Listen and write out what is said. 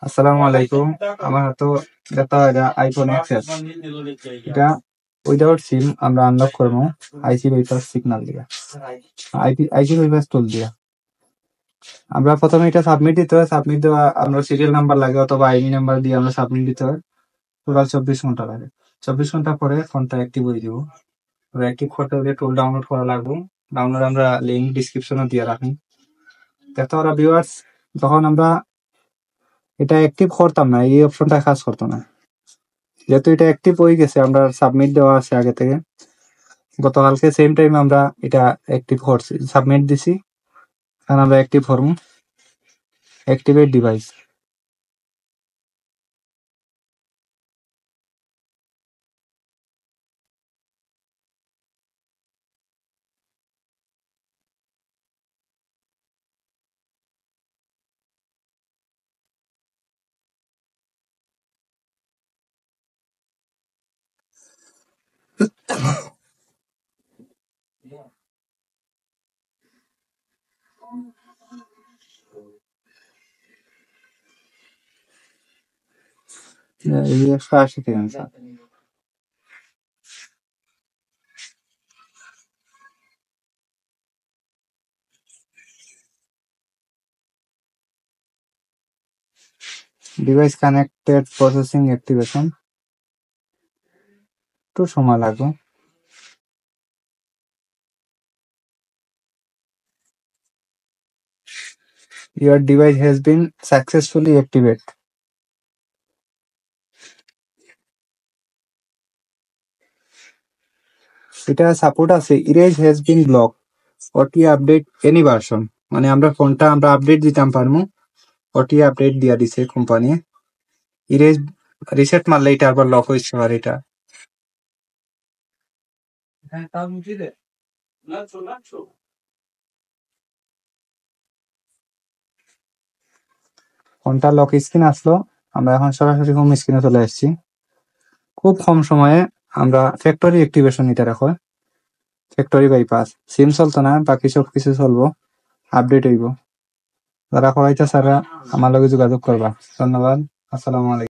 আসসালামু আলাইকুম। আমার তো এটা আইফোন এক্সএস। এটা উইদাউট সিম আমরা আনলক করবো আইসি বাইপাস সিগন্যাল দিয়া, আইসি বাইপাস টুল দিয়া। আমরা প্রথমে এটা সাবমিট দিতে হয়। সাবমিট দেওয়া আমরা সিরিয়াল নাম্বার লাগে অথবা আইডি নাম্বার দিয়ে আমরা সাবমিট দিতে হয়। টোটাল 24 ঘন্টা লাগে। 24 ঘন্টা পরে ফোনটা অ্যাক্টিভ হয়ে যাব। অ্যাক্টিভ করতে হলে টুল ডাউনলোড করা লাগবে। ডাউনলোড আমরা লিঙ্ক ডিসক্রিপশনে দিয়ে রাখি। দেখতে পারা ভিউয়ার্স, তখন আমরা এটা অ্যাক্টিভ করতাম না, এই অপশনটা কাজ করতো না। যেহেতু এটা অ্যাক্টিভ হয়ে গেছে, আমরা সাবমিট দেওয়া আছে আগে থেকে। গতকালকে সেম টাইম আমরা এটা অ্যাক্টিভ করছি, সাবমিট দিছি। কারণ আমরা অ্যাক্টিভ করবো, অ্যাক্টিভেট ডিভাইস। এই 180 থেকে sir. Device connected, processing, activation. একটু সময় লাগবে। Your device has been successfully activated. এটা সাপোর্ট আছে ইরেজ হ্যাজ বিন ব্লক ওটি আপডেট এনি ভার্সন। মানে আমরা ফোনটা আমরা আপডেট দিতাম পারবো, ওটি আপডেট দিয়া দিছে কোম্পানি। ইরেজ রিসেট মারলে এটা আবার লক হয়েছে। আর এটা ফোনটা লক স্ক্রিন আসলো। আমরা এখন সরাসরি হোম স্ক্রিনে চলে আসছি। খুব কম সময়ে আমরা ফ্যাক্টরি অ্যাক্টিভেশন এটা রাখো, ফ্যাক্টরি বাইপাস। সিম চলতো না, বাকি সব কিছু চলবো, আপডেট হইব। যারা করাইতে সারা আমার লগে যোগাযোগ করবা। ধন্যবাদ। আসসালামু আলাইকুম।